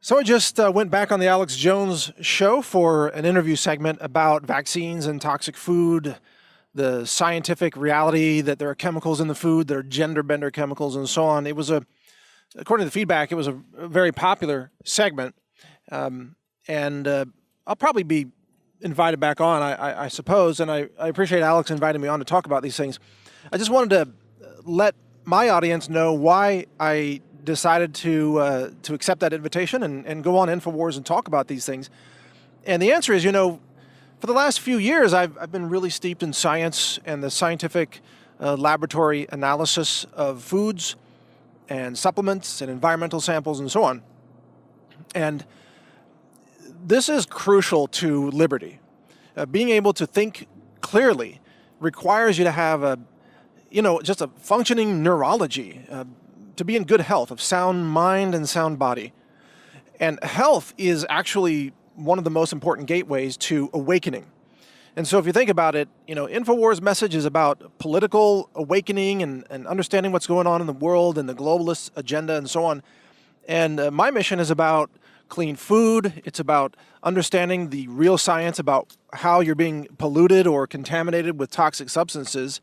So I just went back on the Alex Jones show for an interview segment about vaccines and toxic food, the scientific reality that there are chemicals in the food that are gender bender chemicals and so on. According to the feedback, it was a very popular segment. And I'll probably be invited back on, I suppose, and I appreciate Alex inviting me on to talk about these things. I just wanted to let my audience know why I decided to accept that invitation and go on InfoWars and talk about these things. And the answer is, for the last few years, I've been really steeped in science and the scientific laboratory analysis of foods and supplements and environmental samples and so on. And this is crucial to liberty. Being able to think clearly requires you to have just a functioning neurology, to be in good health, of sound mind and sound body. And health is actually one of the most important gateways to awakening. And so if you think about it, InfoWars' message is about political awakening and understanding what's going on in the world and the globalist agenda and so on. And my mission is about clean food. It's about understanding the real science about how you're being polluted or contaminated with toxic substances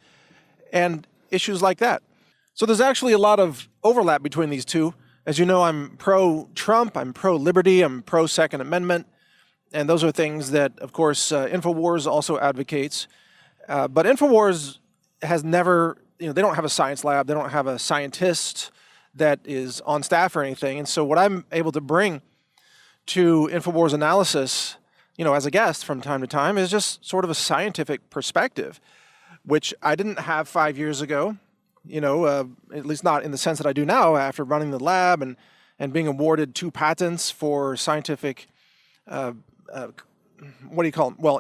and issues like that. So there's actually a lot of overlap between these two. As you know, I'm pro-Trump, I'm pro-liberty, I'm pro-Second Amendment, and those are things that, of course, InfoWars also advocates. But InfoWars has never, they don't have a science lab, they don't have a scientist that is on staff or anything. And so what I'm able to bring to InfoWars analysis, as a guest from time to time, is just sort of a scientific perspective, which I didn't have 5 years ago. At least not in the sense that I do now after running the lab and being awarded 2 patents for scientific,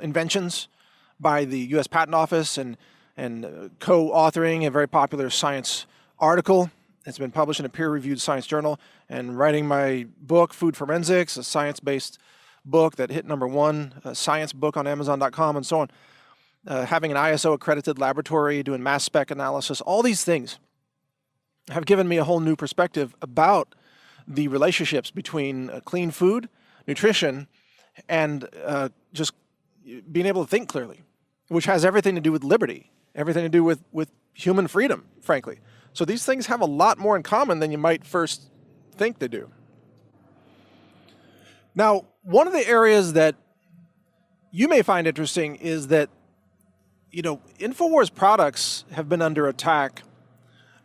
inventions by the U.S. Patent Office and co-authoring a very popular science article that's been published in a peer-reviewed science journal, and writing my book, Food Forensics, a science-based book that hit #1, a science book on Amazon.com and so on. Having an ISO accredited laboratory, doing mass spec analysis, all these things have given me a whole new perspective about the relationships between clean food, nutrition, and just being able to think clearly, which has everything to do with liberty, everything to do with human freedom, frankly. So these things have a lot more in common than you might first think they do. Now, one of the areas that you may find interesting is that InfoWars products have been under attack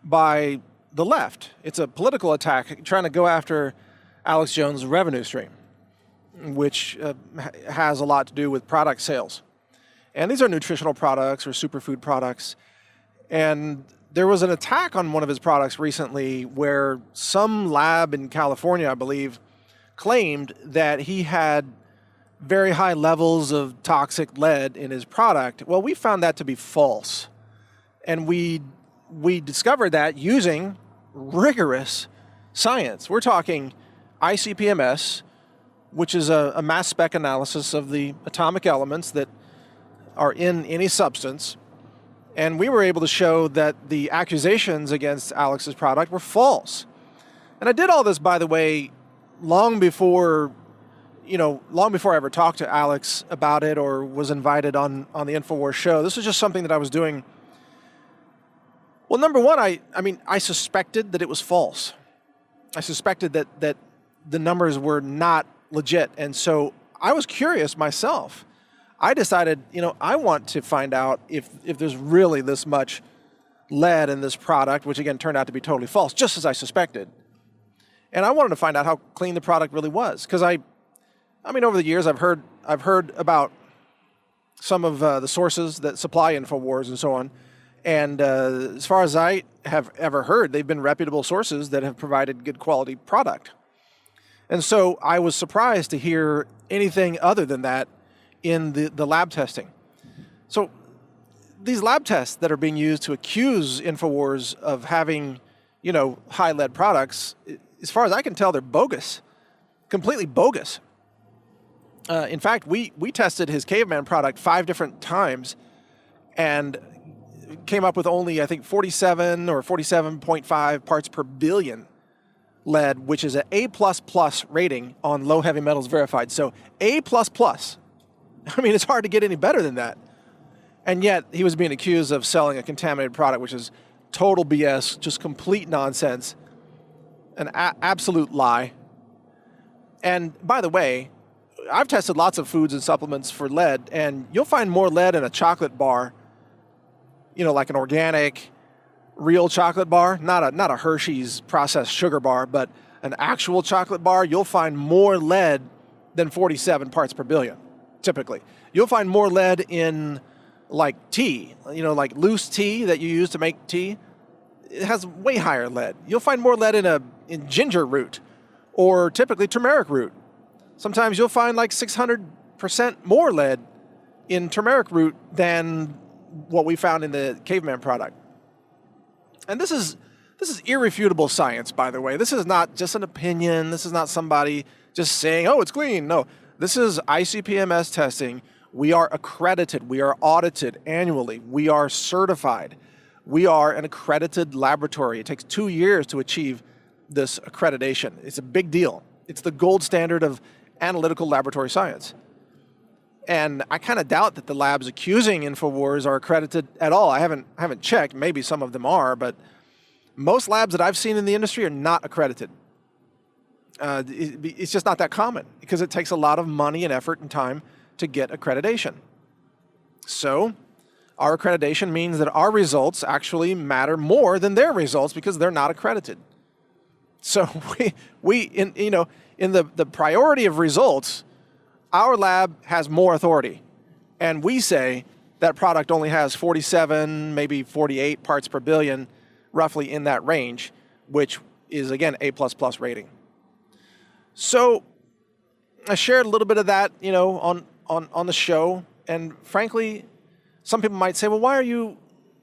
by the left. It's a political attack trying to go after Alex Jones' revenue stream, which has a lot to do with product sales. And these are nutritional products or superfood products. And there was an attack on one of his products recently where some lab in California, I believe, claimed that he had very high levels of toxic lead in his product. Well, we found that to be false. And we discovered that using rigorous science. We're talking ICP-MS, which is a mass spec analysis of the atomic elements that are in any substance. And we were able to show that the accusations against Alex's product were false. And I did all this, by the way, long before I ever talked to Alex about it or was invited on the InfoWars show. This was just something that I was doing. Well, number one, I suspected that it was false. I suspected that the numbers were not legit. And so I was curious myself. I decided, I want to find out if there's really this much lead in this product, which again turned out to be totally false, just as I suspected. And I wanted to find out how clean the product really was, because over the years, I've heard about some of the sources that supply InfoWars and so on. And as far as I have ever heard, they've been reputable sources that have provided good quality product. And so I was surprised to hear anything other than that in the lab testing. So these lab tests that are being used to accuse InfoWars of having, high lead products, as far as I can tell, they're bogus, completely bogus. In fact, we tested his Caveman product 5 different times and came up with only, I think, 47 or 47.5 parts per billion lead, which is an A++ rating on Low Heavy Metals Verified. So A++. I mean, it's hard to get any better than that. And yet he was being accused of selling a contaminated product, which is total BS, just complete nonsense, an absolute lie. And by the way, I've tested lots of foods and supplements for lead, and you'll find more lead in a chocolate bar, like an organic, real chocolate bar, not a Hershey's processed sugar bar, but an actual chocolate bar. You'll find more lead than 47 parts per billion, typically. You'll find more lead in like tea, like loose tea that you use to make tea. It has way higher lead. You'll find more lead in ginger root or typically turmeric root. Sometimes you'll find like 600% more lead in turmeric root than what we found in the caveman product. And this is irrefutable science, by the way. This is not just an opinion. This is not somebody just saying, oh, it's clean. No, this is ICP-MS testing. We are accredited. We are audited annually. We are certified. We are an accredited laboratory. It takes 2 years to achieve this accreditation. It's a big deal. It's the gold standard of analytical laboratory science. And I kind of doubt that the labs accusing InfoWars are accredited at all. I haven't checked. Maybe some of them are, but most labs that I've seen in the industry are not accredited. It's just not that common because it takes a lot of money and effort and time to get accreditation. So our accreditation means that our results actually matter more than their results because they're not accredited. So in the priority of results, our lab has more authority. And we say that product only has 47, maybe 48 parts per billion, roughly in that range, which is, again, A++ rating. So I shared a little bit of that, on the show. And frankly, some people might say, well, why are you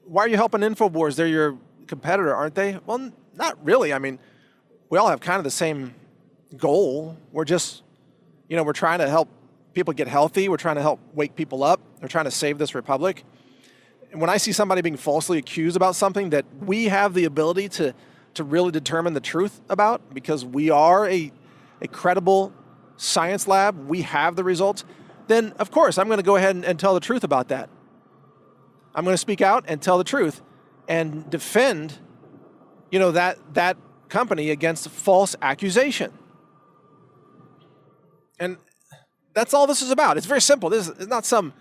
helping InfoWars? They're your competitor, aren't they? Well, not really. I mean, we all have kind of the same goal. We're just, we're trying to help people get healthy. We're trying to help wake people up. We're trying to save this republic. And when I see somebody being falsely accused about something that we have the ability to really determine the truth about, because we are a credible science lab, we have the results, then of course I'm going to go ahead and tell the truth about that. I'm going to speak out and tell the truth and defend, that company against false accusation. And that's all this is about. It's very simple. This is not some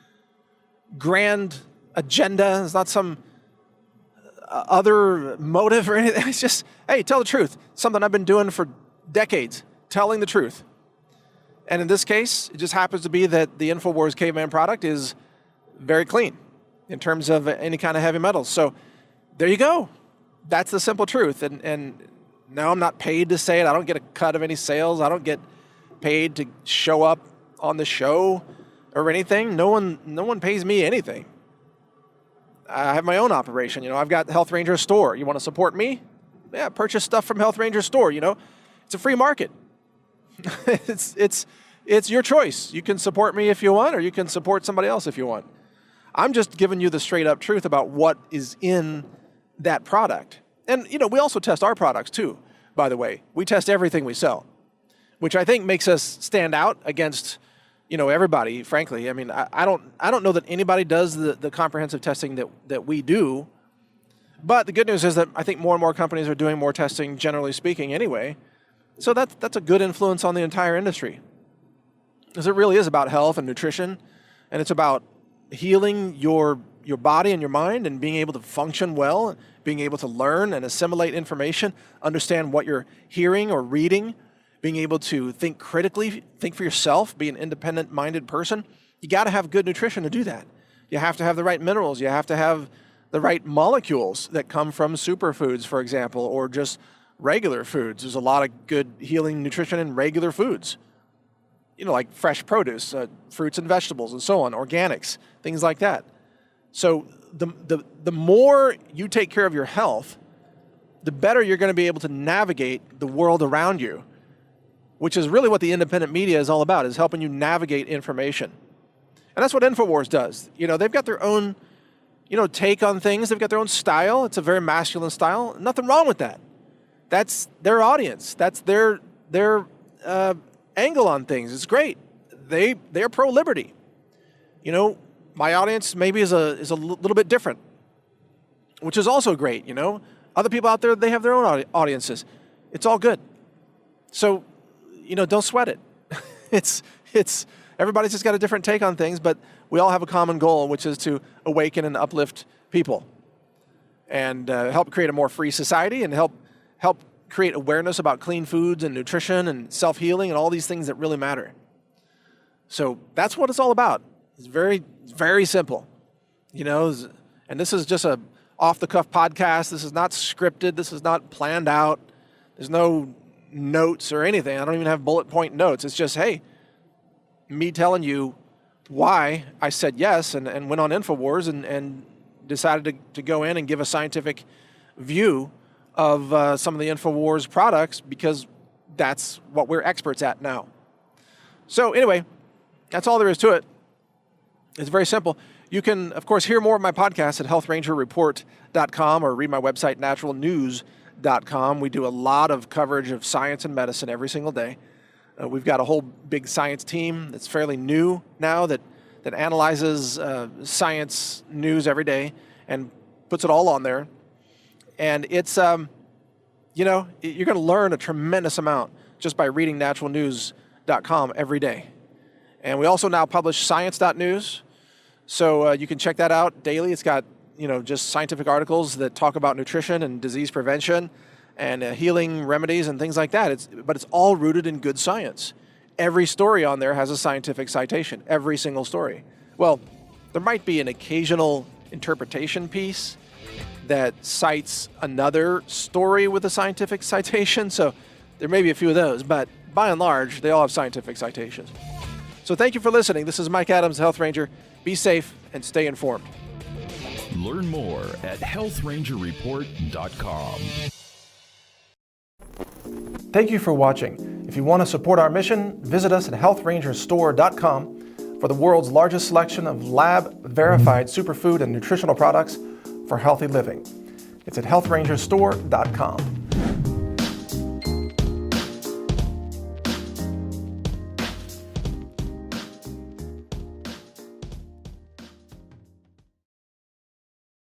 grand agenda. It's not some other motive or anything. It's just, hey, tell the truth. Something I've been doing for decades, telling the truth. And in this case, it just happens to be that the InfoWars Caveman product is very clean in terms of any kind of heavy metals. So there you go. That's the simple truth. And no, I'm not paid to say it. I don't get a cut of any sales. I don't get paid to show up on the show or anything. No one pays me anything. I have my own operation. I've got the Health Ranger store. You want to support me? Yeah, purchase stuff from Health Ranger store. It's a free market. It's your choice. You can support me if you want, or you can support somebody else if you want. I'm just giving you the straight up truth about what is in that product. And, we also test our products too, by the way. We test everything we sell, which I think makes us stand out against, everybody, frankly. I mean, I don't know that anybody does the comprehensive testing that we do. But the good news is that I think more and more companies are doing more testing, generally speaking, anyway. So that's a good influence on the entire industry. Because it really is about health and nutrition, and it's about healing your body and your mind and being able to function well, being able to learn and assimilate information, understand what you're hearing or reading, being able to think critically, think for yourself, be an independent-minded person. You got to have good nutrition to do that. You have to have the right minerals. You have to have the right molecules that come from superfoods, for example, or just regular foods. There's a lot of good healing nutrition in regular foods. Like fresh produce, fruits and vegetables and so on, organics, things like that. So the more you take care of your health, the better you're going to be able to navigate the world around you, which is really what the independent media is all about, is helping you navigate information. And that's what InfoWars does. They've got their own, take on things. They've got their own style. It's a very masculine style. Nothing wrong with that. That's their audience. That's their angle on things. It's great. They're pro-liberty. You know, my audience maybe is a little bit different, which is also great. You know, other people out there, they have their own audiences. It's all good. So, you know, don't sweat it. It's everybody's just got a different take on things, but we all have a common goal, which is to awaken and uplift people, and help create a more free society, and help create awareness about clean foods and nutrition and self-healing and all these things that really matter. So that's what it's all about. It's very, very simple, you know. And this is just a off-the-cuff podcast. This is not scripted. This is not planned out. There's no notes or anything. I don't even have bullet point notes. It's just, hey, me telling you why I said yes and went on InfoWars and decided to go in and give a scientific view of some of the InfoWars products, because that's what we're experts at now. So anyway, that's all there is to it. It's very simple. You can, of course, hear more of my podcasts at healthrangerreport.com or read my website, naturalnews.com. We do a lot of coverage of science and medicine every single day. We've got a whole big science team that's fairly new now that analyzes science news every day and puts it all on there. And it's, you know, you're going to learn a tremendous amount just by reading naturalnews.com every day. And we also now publish science.news. So you can check that out daily. It's got, you know, just scientific articles that talk about nutrition and disease prevention and healing remedies and things like that. But it's all rooted in good science. Every story on there has a scientific citation, every single story. Well, there might be an occasional interpretation piece that cites another story with a scientific citation. So there may be a few of those, but by and large, they all have scientific citations. So thank you for listening. This is Mike Adams, Health Ranger. Be safe and stay informed. Learn more at healthrangerreport.com. Thank you for watching. If you want to support our mission, visit us at healthrangerstore.com for the world's largest selection of lab-verified superfood and nutritional products for healthy living. It's at healthrangerstore.com.